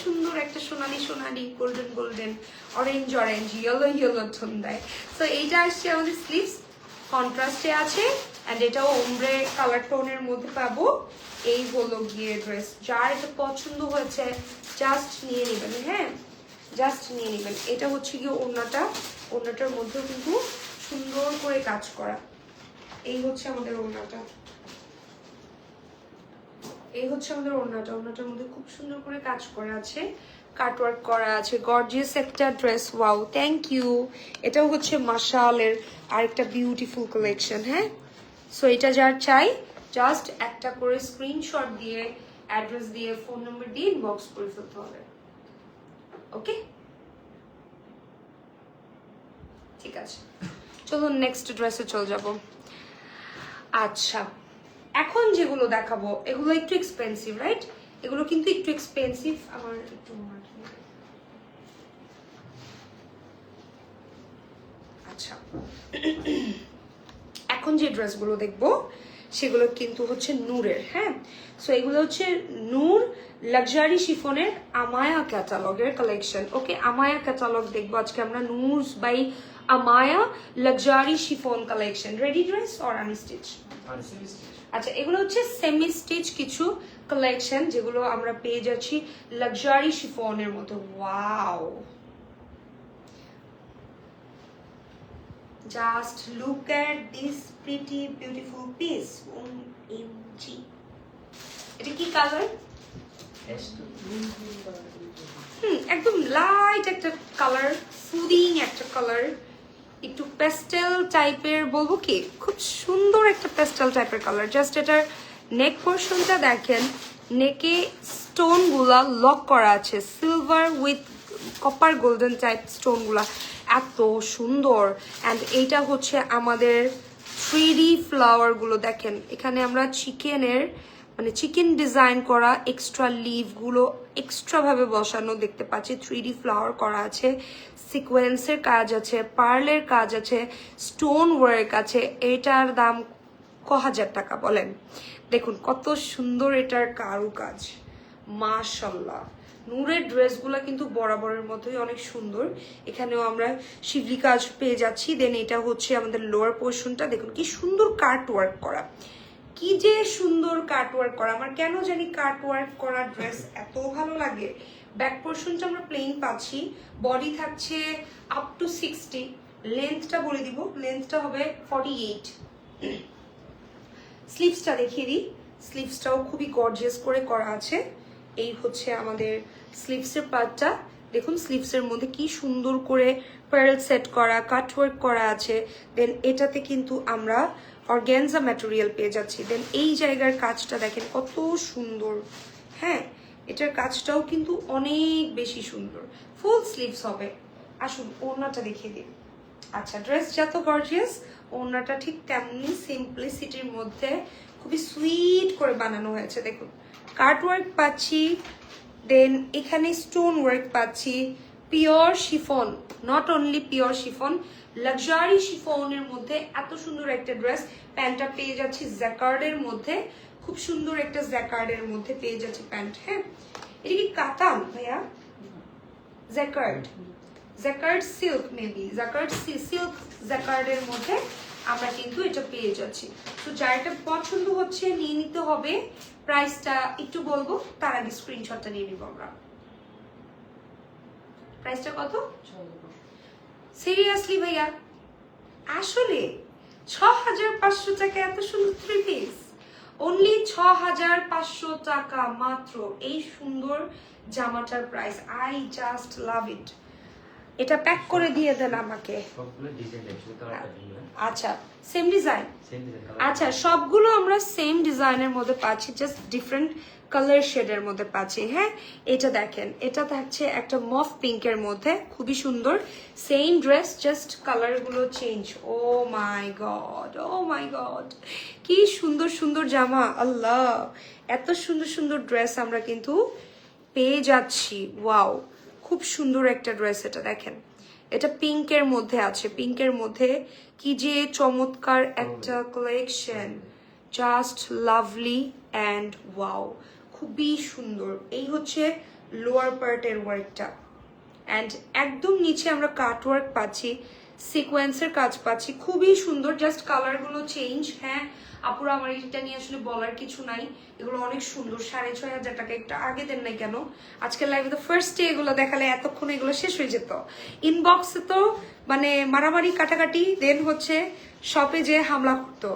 সুন্দর একটা সোনালি গোল্ডেন অরেঞ্জ ইয়েলো টোন দেয়। তো এইটা আসছে আমাদের স্লিভস, কন্ট্রাস্টে আছে অ্যান্ড এটাও ওমব্রে কালার টোনের মধ্যে পাবো। এই হলো গিয়ে ড্রেস। যার এটা পছন্দ হয়েছে জাস্ট নিয়ে নেবেন, হ্যাঁ, জাস্ট নিয়ে নেবেন। এটা হচ্ছে গিয়ে ওড়নাটার মধ্যেও কিন্তু সুন্দর করে কাজ করা। এই হচ্ছে আমাদের ওড়নাটা, ওড়নাটার মধ্যে খুব সুন্দর করে কাজ করা আছে, কাটওয়ার্ক করা আছে, গর্জিয়াস একটা ড্রেস। Wow, thank you. এটাও হচ্ছে মাশালের আরেকটা বিউটিফুল কালেকশন। হ্যাঁ, সো এটা যার চাই জাস্ট একটা করে স্ক্রিনশট দিয়ে, অ্যাড্রেস দিয়ে, ফোন নাম্বার দিয়ে ইনবক্স করে ফেলতে হবে। ওকে, ঠিক আছে, চলুন নেক্সট ড্রেসে চলে যাব। আচ্ছা, এখন যেগুলো দেখাবো এগুলো একটু এক্সপেন্সিভ, রাইট? এগুলো কিন্তু একটু এক্সপেন্সিভ। আমার একটু আচ্ছা, এখন যে ড্রেসগুলো দেখবো সেগুলো কিন্তু হচ্ছে নূরের। হ্যাঁ, সো এগুলো হচ্ছে নূর লাক্সারি শিফনের আমায়া ক্যাটালগের কালেকশন। ওকে, আমায়া ক্যাটালগ দেখবো আজকে আমরা। Noor's by Amaya luxury chiffon collection. Ready dress or unstitch? আচ্ছা, এগুলো হচ্ছে সেমি স্টিচ কিছু কালেকশন, যেগুলো আমরা পেয়ে যাচ্ছি লাক্সারি শিফনের মতো। Wow, just look at this pretty beautiful piece. OMG, এটা কি কালার? একদম লাইট একটা কালার, সুদিং একটা কালার, একটু পেস্টেল টাইপের বলবো কি, খুব সুন্দর একটা পেস্টেল টাইপের কালার। জাস্ট এটার নেক পোর্শনটা দেখেন, নেকে স্টোন গুলা লক করা আছে, silver with copper golden type stone গুলা, এত সুন্দর। অ্যান্ড এইটা হচ্ছে আমাদের 3D ফ্লাওয়ার গুলো দেখেন, এখানে আমরা চিকেনের মানে চিকেন ডিজাইন করা এক্সট্রা লিভ গুলো এক্সট্রা ভাবে বসানো দেখতে পাচ্ছি। 3D ফ্লাওয়ার করা আছে, সিকোয়েন্সের কাজ আছে, পার্লের কাজ আছে, স্টোন ওয়ার্ক আছে। এটার দাম ক হাজার টাকা বলেন? দেখুন কত সুন্দর এটার কারুকাজ, মাশাল্লাহ। নূরের ড্রেসগুলো কিন্তু বরাবরের মতোই অনেক সুন্দর। এখানেও আমরা শিবলি কাজ পেয়ে যাচ্ছি। দেন এটা হচ্ছে আমাদের লোয়ার পোর্শনটা, দেখুন কি সুন্দর কাট ওয়ার্ক করা, কি যে সুন্দর কাট ওয়ার্ক করা। আমার কেন জানি কাট ওয়ার্ক করা ড্রেস এত ভালো লাগে। ব্যাক পোর্শনটা আমরা প্লেন পাচ্ছি, বডি থাকছে আপ টু 60, লেন্থটা বলে দিব, লেন্থটা হবে 48। স্লিভসটা দেখিয়ে দিই, স্লিভসটাও খুবই গর্জিয়াস করে করা আছে। এই হচ্ছে আমাদের স্লিভসের পার্টটা, দেখুন স্লিভসের মধ্যে কি সুন্দর করে পার্ল সেট করা, কাটওয়ার্ক করা আছে। দেন এটাতে কিন্তু আমরা অর্গ্যানজা ম্যাটেরিয়াল পেয়ে যাচ্ছি। দেন এই জায়গার কাজটা দেখেন কত সুন্দর, হ্যাঁ এটার কাজটাও কিন্তু অনেক বেশি সুন্দর। ফুল স্লিভস হবে। আসুন ওড়নাটা দেখিয়ে দিই। আচ্ছা, ড্রেস যত গর্জিয়াস, ওড়নাটা ঠিক তেমনি সিম্পলিসিটির মধ্যে খুবই সুইট করে বানানো হয়েছে। দেখুন কাট ওয়ার্ক পাচ্ছি, দেন এখানে স্টোন ওয়ার্ক পাচ্ছি, pure chiffon, not only pure chiffon, luxury শিফনের মধ্যে এত সুন্দর একটা ড্রেস। প্যান্টটা পেয়ে যাচ্ছি জ্যাকার্ডের মধ্যে, খুব সুন্দর একটা জ্যাকার্ডের মধ্যে পেয়ে যাচ্ছি প্যান্ট। হ্যাঁ, এটা কি কাতান ভাইয়া? Jacquard, jacquard silk, maybe jacquard silk, জ্যাকার্ডের মধ্যে আমরা কিন্তু এটা পেয়ে যাচ্ছি। তো যার এটা পছন্দ হচ্ছে নিয়ে নিতে হবে। প্রাইসটা একটু বলবো, তার আগে স্ক্রিনশটটা নিয়ে নিব আমরা। প্রাইসটা কত? সিরিয়াসলি ভাইয়া, আসলে 6500 টাকা এত সুন্দর 3 পিস, অনলি 6500 টাকা মাত্র। এই সুন্দর জামাটার প্রাইস, আই জাস্ট লাভ ইট। এটা প্যাক করে দিয়ে দেন আমাকে। আচ্ছা, সেম ডিজাইন? আচ্ছা, সবগুলো আমরা সেম ডিজাইনের মধ্যে পাচ্ছি, জাস্ট ডিফারেন্ট কালার শেডের মধ্যে পাচ্ছি। হ্যাঁ, এটা দেখেন, এটা থাকছে একটা মফ পিঙ্কের মধ্যে, খুবই সুন্দর। সেম ড্রেস, জাস্ট কালারগুলো চেঞ্জ। ও মাই গড, ও মাই গড, কি সুন্দর সুন্দর জামা, আল্লাহ এত সুন্দর সুন্দর ড্রেস আমরা কিন্তু পেয়ে যাচ্ছি। ওয়াও, খুব সুন্দর একটা ড্রেস। এটা দেখেন, এটা পিঙ্কের মধ্যে আছে, পিঙ্কের মধ্যে কি যে চমৎকার একটা collection, just lovely and wow, খুবই সুন্দর। এই হচ্ছে লোয়ার পার্টের ওয়ার্কটা, অ্যান্ড একদম নিচে আমরা কাট ওয়ার্ক পাচ্ছি, সিকোয়েন্সের কাজ পাচ্ছি, খুবই সুন্দর। জাস্ট কালারগুলো চেঞ্জ। হ্যাঁ আপুরা, আমার এটা নিয়ে আসলে বলার কিছু নাই, এগুলো অনেক সুন্দর। 6500 টাকা, একটু আগে দেন নাই কেন? আজকে লাইভে তো ফার্স্টে এগুলো দেখালে এতক্ষণ এগুলো শেষ হয়ে যেত। ইনবক্সে তো মানে মারামারি কাটাকাটি, দেন হচ্ছে শপে যে হামলা করতো।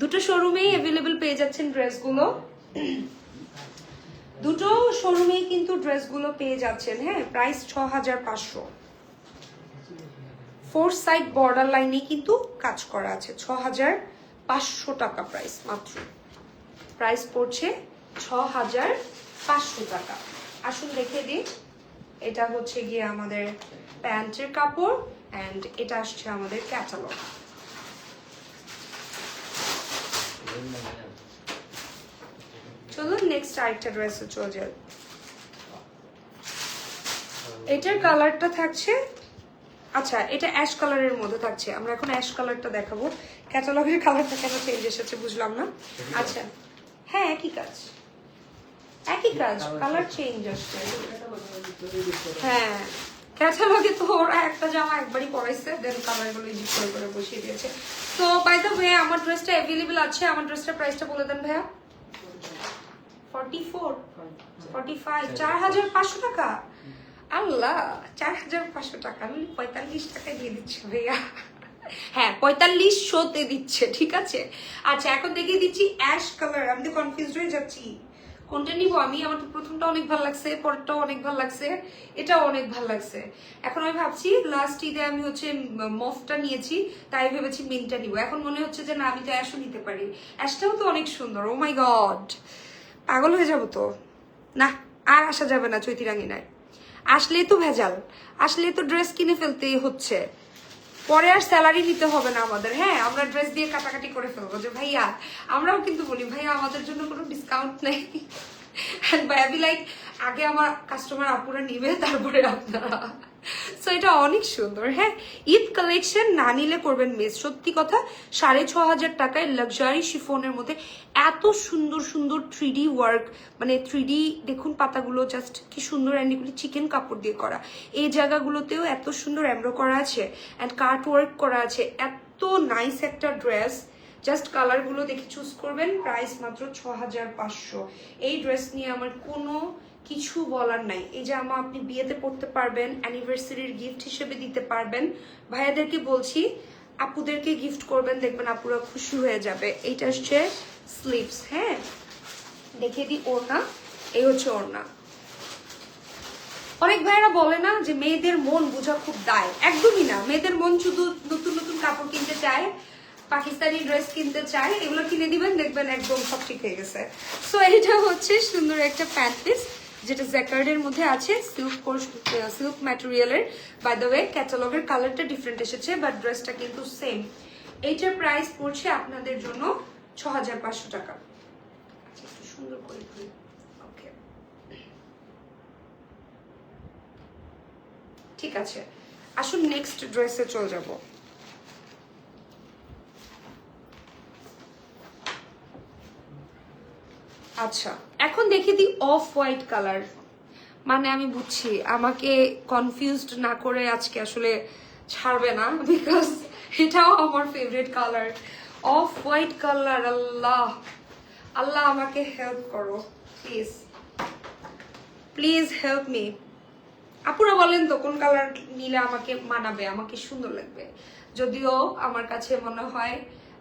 দুটো শোরুমেই অ্যাভেলেবেল পেয়ে যাচ্ছেন ড্রেসগুলো, দুটো শোরুমেই কিন্তু ড্রেসগুলো পেয়ে যাচ্ছেন। হ্যাঁ, প্রাইস 6500। 4 সাইড বর্ডার লাইনে কিন্তু কাজ করা আছে। 6500 টাকা প্রাইস মাত্র, প্রাইস পড়ছে 6500 টাকা। আসুন দেখে দিই, এটা হচ্ছে গিয়ে আমাদের প্যান্টের কাপড়, অ্যান্ড এটা আসছে আমাদের ক্যাটালগ। চলুন নেক্সট আরেকটা ড্রেসে চলে যাই। এটার কালারটা থাকছে, আচ্ছা এটা অ্যাশ কালারের মধ্যে থাকছে। আমরা এখন অ্যাশ কালারটা দেখাবো। ক্যাটালগের কালারটা কেন চেঞ্জ এসেছে বুঝলাম না। আচ্ছা হ্যাঁ, একই কাজ, একই কাজ, কালার চেঞ্জ আসছে। হ্যাঁ, ক্যাটালগে তো ওরা একটা জামা একবারই পরাইছে, দেন কালারগুলো ইউজ করে করে বসিয়ে দিয়েছে। তো বাই দ্য ওয়ে, আমার ড্রেসটা অ্যাভেলেবল আছে। আমার ড্রেসটার প্রাইসটা বলে দেন ভাইয়া। 44, 45, 4500 টাকা। আল্লাহ, 4500 টাকা, আমি 45 টাকায় দিয়ে দিচ্ছি ভাইয়া। হ্যাঁ, 4500-তে দিচ্ছে, ঠিক আছে। আচ্ছা, এখন দেখিয়ে দিচ্ছি অ্যাশ কালার। আমি তো কনফিউজড হয়ে যাচ্ছি কোনটা নিব আমি। আমার তো প্রথমটা অনেক ভালো লাগছে, পরেরটাও অনেক ভালো লাগছে, এটাও অনেক ভালো লাগছে। এখন আমি ভাবছি লাস্ট ঈদে আমি হচ্ছে মফটা নিয়েছি, তাই ভেবেছি মিনটা নিব। এখন মনে হচ্ছে যে না, আমি তো অ্যাশও নিতে পারি, অ্যাশটাও তো অনেক সুন্দর। ও মাই গড, পাগল হয়ে যাবো তো। না, আর আসা যাবে না চৈতিরাঙ্গিনায়। আসলেই তো ভেজাল, আসলেই তো ড্রেস কিনে ফেলতেই হচ্ছে, পরে আর স্যালারি নিতে হবে না আমাদের। হ্যাঁ, আমরা ড্রেস দিয়ে কাটাকাটি করে ফেলবো যে ভাইয়া, আমরাও কিন্তু বলি ভাইয়া আমাদের জন্য কোনো ডিসকাউন্ট নেই। ভাইয়া বি লাইক, আগে আমার কাস্টমার আপুরা নিবে, তারপরে আপনারা। সো এটা অনেক সুন্দর। হ্যাঁ, ঈদ কালেকশন না নিলে করবেন মিস, সত্যি কথা। 6,500 টাকায় লাক্সারি শিফনের মধ্যে এত সুন্দর সুন্দর 3D ওয়ার্ক, মানে 3D দেখুন পাতাগুলো জাস্ট কি সুন্দর, অ্যান্ড এগুলি চিকেন কাপড় দিয়ে করা। এই জায়গাগুলোতেও এত সুন্দর এমব্রো করা আছে অ্যান্ড কাট ওয়ার্ক করা আছে। এত নাইস একটা ড্রেস, জাস্ট কালারগুলো দেখে চুজ করবেন। প্রাইস মাত্র 6,500। এই ড্রেস নিয়ে আমার কোনো কিছু বলার নাই। এই জামা আপনি বিয়েতে পরতে পারবেন, অ্যানিভার্সারির গিফট হিসেবে দিতে পারবেন। ভাইয়াদেরকে বলছি আপুদেরকে গিফট করবেন, দেখবেন আপুরা খুশি হয়ে যাবে। এইটা হচ্ছে স্লিভস। হ্যাঁ, দেখিয়ে দিই ওড়না। এই হচ্ছে ওড়না। অনেক ভাইয়েরা বলে না যে মেয়েদের মন বোঝা খুব দায়, একদমই না। মেয়েদের মন শুধু নতুন নতুন কাপড় কিনতে চায়, পাকিস্তানি ড্রেস কিনতে চায়, এগুলো কিনে দিবেন, দেখবেন একদম সব ঠিক হয়ে গেছে। সো এটা হচ্ছে সুন্দর একটা প্যান্ট পিস, যেটা জ্যাকার্ডের মধ্যে আছে, সিল্ক ম্যাটেরিয়ালের। বাই দ্য ওয়ে ক্যাটালগের কালারটা ডিফারেন্ট এসেছে, বাট ড্রেসটা কিন্তু সেম। এইটার প্রাইস পড়ছে আপনাদের জন্য 6,500 টাকা। আচ্ছা, একটু সুন্দর করে দিই। ওকে, ঠিক আছে, আসুন নেক্সট ড্রেসে চলে যাব। আচ্ছা, এখন দেখে দিই অফ হোয়াইট কালার। মানে আমি বুঝছি আমাকে কনফিউজড না করে আজকে আসলে ছাড়বে না, বিকজ এটাও আমার favourite colour, off white colour. Allah Allah আমাকে হেল্প করো প্লিজ, প্লিজ হেল্প মি। আপুরা বলেন তো কোন কালার নিলে আমাকে মানাবে, আমাকে সুন্দর লাগবে। যদিও আমার কাছে মনে হয়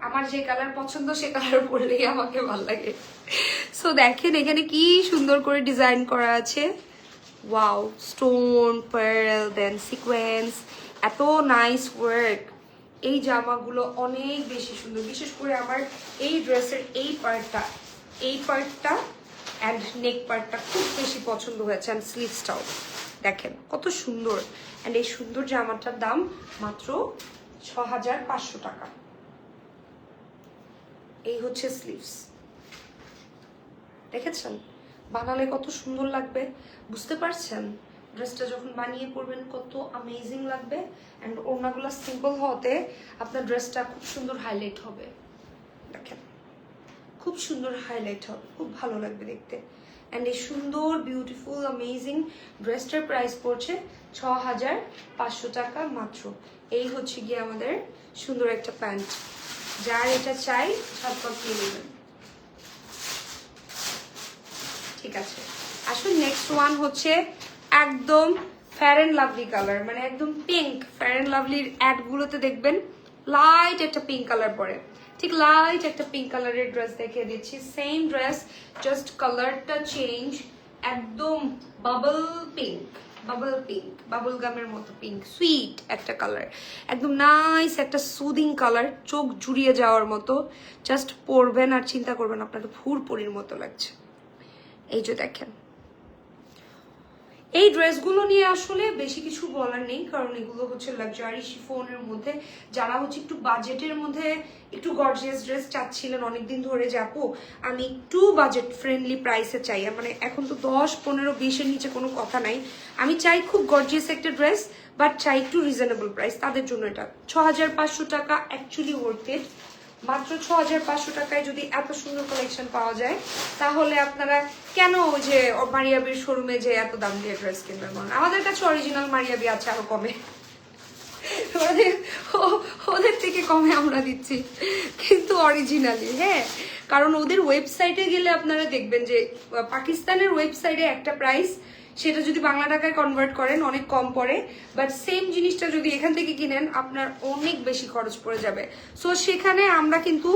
আমার যে কালার পছন্দ সে কালার পরলেই আমাকে ভালো লাগে। সো দেখেন এখানে কি সুন্দর করে ডিজাইন করা আছে। ওয়াও, স্টোন, পার্ল, দেন সিকোয়েন্স, এত নাইস ওয়ার্ক। এই জামাগুলো অনেক বেশি সুন্দর, বিশেষ করে আমার এই ড্রেসের এই পার্টটা অ্যান্ড নেক পার্টটা খুব বেশি পছন্দ হয়েছে, অ্যান্ড স্লিভসটাও দেখেন কত সুন্দর। অ্যান্ড এই সুন্দর জামাটার দাম মাত্র 6,500 টাকা। এই হচ্ছে স্লিভস, দেখেছেন বানালে কত সুন্দর লাগবে, বুঝতে পারছেন? ড্রেসটা যখন বানিয়ে পরবেন কত অ্যামেজিং লাগবে। অ্যান্ড ওড়নাগুলো সিম্পল হতে আপনার ড্রেসটা খুব সুন্দর হাইলাইট হবে। দেখেন খুব সুন্দর হাইলাইট হবে, খুব ভালো লাগবে দেখতে। অ্যান্ড এই সুন্দর বিউটিফুল অ্যামেজিং ড্রেসটার প্রাইস পড়ছে 6,500 টাকা মাত্র। এই হচ্ছে গিয়ে আমাদের সুন্দর একটা প্যান্ট, যার এটা চাই ঝটপট কিনে নেবেন। ঠিক আছে, আসুন নেক্সট ওয়ান হচ্ছে একদম ফেয়ার অ্যান্ড লাভলি কালার, মানে একদম পিঙ্ক। ফেয়ার অ্যান্ড লাভলির অ্যাডগুলোতে দেখবেন লাইট একটা পিঙ্ক কালার পরে, ঠিক লাইট একটা পিঙ্ক কালারের ড্রেস দেখিয়ে দিচ্ছি। সেম ড্রেস, জাস্ট কালারটা চেঞ্জ। একদম বাবল পিঙ্ক, বাবল গামের মতো পিঙ্ক, সুইট একটা কালার, একদম নাইস একটা সুদিং কালার, চোখ জুড়িয়ে যাওয়ার মতো। জাস্ট পরবেন আর চিন্তা করবেন আপনাকে ফুরপরির মতো লাগছে। এই যে দেখেন, এই ড্রেসগুলো নিয়ে আসলে বেশি কিছু বলার নেই, কারণ এগুলো হচ্ছে লাক্সারি শিফনের মধ্যে। যারা হচ্ছে একটু বাজেটের মধ্যে একটু গর্জিয়াস ড্রেস চাচ্ছিলেন অনেকদিন ধরে, যে আপু আমি একটু বাজেট ফ্রেন্ডলি প্রাইসে চাই, মানে এখন তো 10, 15, 20-এর নিচে কোনো কথা নাই, আমি চাই খুব গর্জিয়াস একটা ড্রেস বাট চাই একটু রিজনেবল প্রাইস, তাদের জন্য এটা 6,500 টাকা অ্যাকচুয়ালি ওয়ার্থ ইট। মাত্র 6,500 টাকায় যদি এত সুন্দর কালেকশন পাওয়া যায়, তাহলে আপনারা কেন ওই যে মারিয়াবির শোরুমে যে এত দাম দিয়ে ড্রেস কিনবেন? আমাদের কাছে অরিজিনাল মারিয়াবি আছে আরো কমে, ওদের থেকে কমে আমরা দিচ্ছি, কিন্তু অরিজিনালি। হ্যাঁ, কারণ ওদের ওয়েবসাইটে গেলে আপনারা দেখবেন যে পাকিস্তানের ওয়েবসাইটে একটা প্রাইস, সেটা যদি বাংলা টাকায় কনভার্ট করেন অনেক কম পড়ে, বাট সেম জিনিসটা যদি এখান থেকে কিনেন আপনার অনেক বেশি খরচ পড়ে যাবে। সো সেখানে আমরা কিন্তু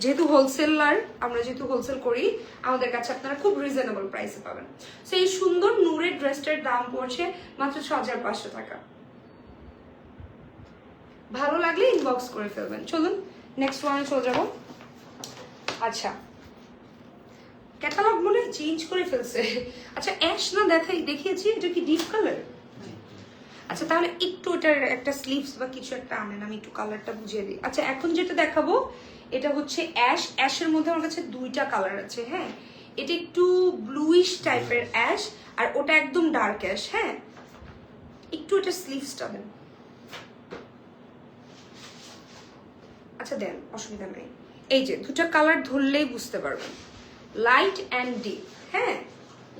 যেহেতু হোলসেলার, আমরা যেহেতু হোলসেল করি, আমাদের কাছে আপনারা খুব রিজনেবল প্রাইসে পাবেন। সো এই সুন্দর নূরের ড্রেসটার দাম পড়ছে মাত্র 6,500 টাকা। ভালো লাগলে ইনবক্স করে ফেলবেন। চলুন নেক্সট ওয়ানে চলে যাবো। আচ্ছা, ক্যাটালগ মনে চেঞ্জ করে ফেলছে। আচ্ছা, অ্যাশ না দেখিয়েছি, এটা কি ডিপ কালার? আচ্ছা, তাহলে একটু এটার একটা স্লিভস বা কিছু একটা আনেন, আমি একটু কালারটা বুঝিয়ে দিই। আচ্ছা, এখন যেটা দেখাবো এটা হচ্ছে অ্যাশ। অ্যাশের মধ্যে আমার কাছে 2টা কালার আছে। হ্যাঁ, এটা একটু ব্লুইশ টাইপের অ্যাশ, আর ওটা একদম ডার্ক অ্যাশ। হ্যাঁ, একটু এটা স্লিভসটা দেন, আচ্ছা দেন, অসুবিধা নেই। এই যে দুটো কালার ধরলেই বুঝতে পারবেন, লাইট অ্যান্ড ডিপ। হ্যাঁ,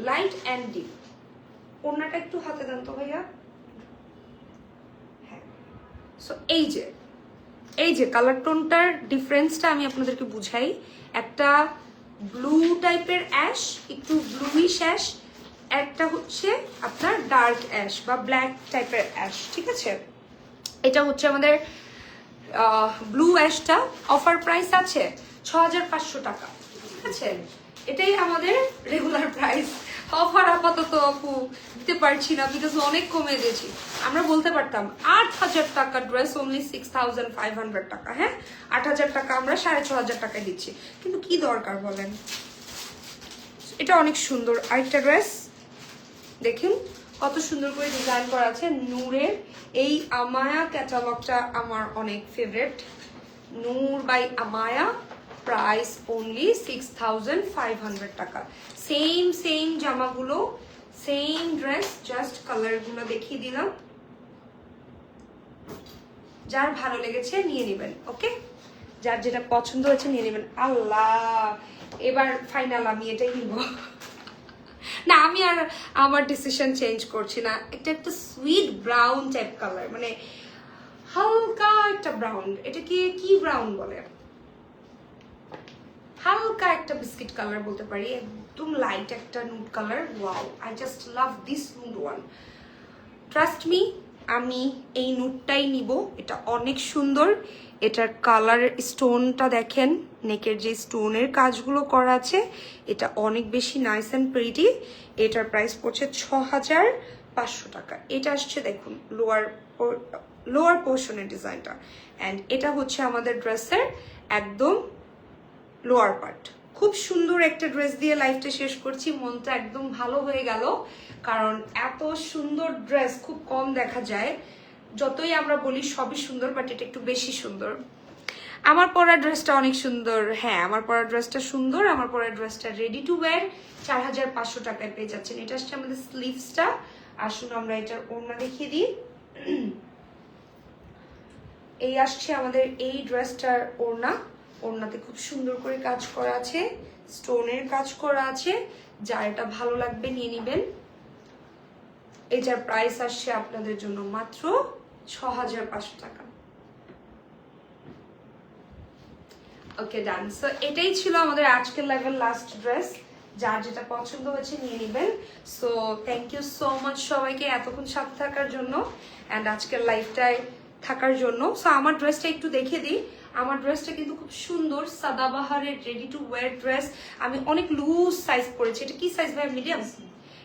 লাইট অ্যান্ড ডিপ। ওড়নাটা একটু হাতে দেন তো ভাইয়া। হ্যাঁ, সো এই যে কালার টোনটার ডিফারেন্সটা আমি আপনাদেরকে বুঝাই। একটা ব্লু টাইপের অ্যাশ, একটু ব্লুইশ অ্যাশ, একটা হচ্ছে আপনার ডার্ক অ্যাশ বা ব্ল্যাক টাইপের অ্যাশ, ঠিক আছে? এটা হচ্ছে আমাদের ব্লু অ্যাশটা, অফার প্রাইস আছে 6500 টাকা, ঠিক আছে? এটাই আমাদের রেগুলার প্রাইস। অফার আপাতত আপু দিতে পারছি না, বিকজ অনেক কমে দিয়েছি। আমরা বলতে পারতাম 8000 টাকা ড্রেস অনলি 6500 টাকা। হ্যাঁ, 8000 টাকা আমরা 6500 টাকায় দিচ্ছি, কিন্তু কি দরকার বলেন? এটা অনেক সুন্দর আরেকটা ড্রেস, দেখুন কত সুন্দর করে ডিজাইন করা আছে। নূরের এই আমায়া ক্যাটালগটা আমার অনেক favourite. Noor by Amaya, price only 6500 টাকা। সেম জামাগুলো, সেম ড্রেস, জাস্ট কালারগুলো দেখিয়ে দিলাম। যার ভালো লেগেছে নিয়ে নেবেন, ওকে? যার যেটা পছন্দ হয়েছে নিয়ে নেবেন। আল্লাহ, এবার ফাইনাল আমি এটাই নিব না, আমি আর আমার ডিসিশন চেঞ্জ করছি না। এটা একটা সুইট ব্রাউন টাইপ কালার, মানে হালকা একটা ব্রাউন। এটা কি ব্রাউন বলে? হালকা একটা বিস্কিট কালার বলতে পারি, একদম লাইট একটা nude colour. Wow, I just love this nude one. Trust me, আমি এই নুডটাই নিব। এটা অনেক সুন্দর। এটার কালার, স্টোনটা দেখেন, নেকের যে স্টোনের কাজগুলো করা আছে, এটা অনেক বেশি নাইস অ্যান্ড প্রিটি। এটার প্রাইস পড়ছে 6500 টাকা। এটা আসছে দেখুন লোয়ার পোর্শনের ডিজাইনটা, অ্যান্ড এটা হচ্ছে আমাদের ড্রেসের একদম লোয়ার পার্ট। খুব সুন্দর একটা ড্রেস দিয়ে লাইফটা শেষ করছি, মনটা একদম ভালো হয়ে গেল, কারণ এত সুন্দর ড্রেস খুব কম দেখা যায়। যতই আমরা বলি সবই সুন্দর, বাট এটা একটু বেশি সুন্দর। আমার পরা ড্রেসটা অনেক সুন্দর। হ্যাঁ, আমার পরা ড্রেসটা সুন্দর। আমার পরা ড্রেসটা রেডি টু ওয়্যার 4500 টাকায় পেয়ে যাচ্ছেন। এটা আসছে আমাদের স্লিভসটা। আসুন আমরা এটার ওড়না দেখিয়ে দিই। এই আসছে আমাদের এই ড্রেসটার ওড়না। ওড়নাতে খুব সুন্দর করে কাজ করা আছে, স্টোনের কাজ করা আছে। যার এটা ভালো লাগবে নিয়ে নেবেন। এটার প্রাইস আসছে আপনাদের জন্য মাত্র 6500 টাকা। ওকে, ডান। সো এটাই ছিল আমাদের আজকের লাইভের লাস্ট ড্রেস। যার যেটা পছন্দ হয়েছে নিয়ে নেবেন। So thank you so much সবাইকে এতক্ষণ সাথে থাকার জন্য অ্যান্ড আজকের লাইভটায় থাকার জন্য। সো আমার ড্রেসটা একটু দেখে দিই। আমার ড্রেসটা কিন্তু খুব সুন্দর, সাদাবাহারের রেডি টু ওয়্যার ড্রেস। আমি অনেক লুজ সাইজ করেছি। এটা কি সাইজ ভাই? মিডিয়াম?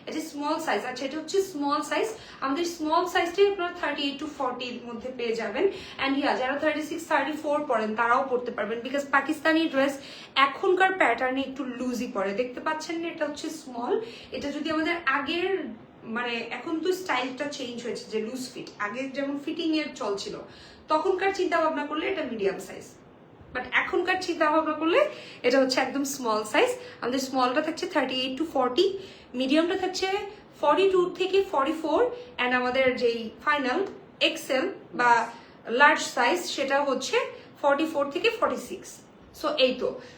এটা স্মল সাইজ। আচ্ছা, এটা হচ্ছে স্মল সাইজ। আমাদের স্মল সাইজটাই আপনারা 38 to 40 এর মধ্যে পেয়ে যাবেন। অ্যান্ড যারা 36, 34 পরেন তারাও পড়তে পারবেন, বিকজ পাকিস্তানি ড্রেস এখনকার প্যাটার্নে একটু লুজই পরে। দেখতে পাচ্ছেন না, এটা হচ্ছে স্মল। এটা যদি আমাদের আগের, মানে এখন তো স্টাইলটা চেঞ্জ হয়েছে যে লুজ ফিট, আগে যেমন ফিটিং এর চল ছিল, তখনকার চিন্তা ভাবনা করলে এটা মিডিয়াম সাইজ, বাট এখনকার চিন্তা ভাবনা করলে এটা হচ্ছে একদম স্মল সাইজ। আমাদের স্মলটা থাকছে 38 to 40, মিডিয়ামটা থাকছে 42 থেকে 44, অ্যান্ড আমাদের যেই ফাইনাল এক্সেল বা লার্জ সাইজ সেটা হচ্ছে 44 থেকে 46। সো এই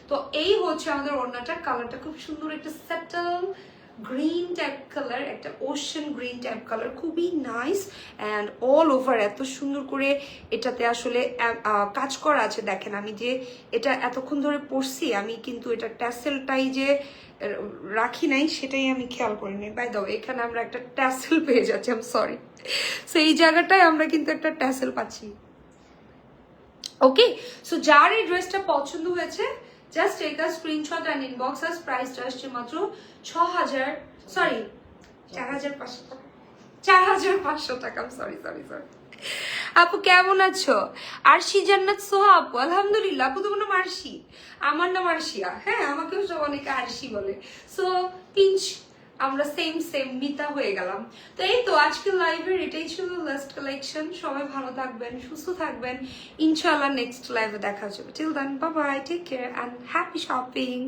তো এই হচ্ছে আমাদের ওড়নাটা। কালারটা খুব সুন্দর, একটা সেটেল গ্রিন টাইপ কালার, একটা ওশান গ্রিন টাইপ কালার, খুবই নাইস। অ্যান্ড অল ওভার এত সুন্দর করে এটাতে আসলে কাজ করা আছে। দেখেন, আমি যে এটা এতক্ষণ ধরে পরছি, আমি কিন্তু এটা ট্যাসেলটাই যে রাখি নাই সেটাই আমি খেয়াল করিনি। বাই দ্য ওয়ে, এখানে আমরা একটা ট্যাসেল পেয়ে যাচ্ছি, আই এম সরি। সো এই জায়গাটায় আমরা কিন্তু একটা ট্যাসেল পাচ্ছি। ওকে, সো যার এই ড্রেসটা পছন্দ হয়েছে, just take a screenshot and inbox us. প্রাইসটা আসছে মাত্র 4500 টাকা। 4500 টাকা। সরি। আপু কেমন আছো? আরশি জান্নাত সোহা আপু, আলহামদুলিল্লাহ। আপু তোমার নাম আরশি? আমার নাম আরশিয়া। হ্যাঁ, আমাকেও সব অনেকে আরশি বলে। সো পিঞ্চ, আমরা সেম মিতা হয়ে গেলাম। তো এই তো আজকের লাইভের এটাই ছিল লাস্ট কালেকশন। সবাই ভালো থাকবেন, সুস্থ থাকবেন। ইনশাআল্লাহ নেক্সট লাইভে দেখা যাবে। Till then, bye bye, take care and happy shopping.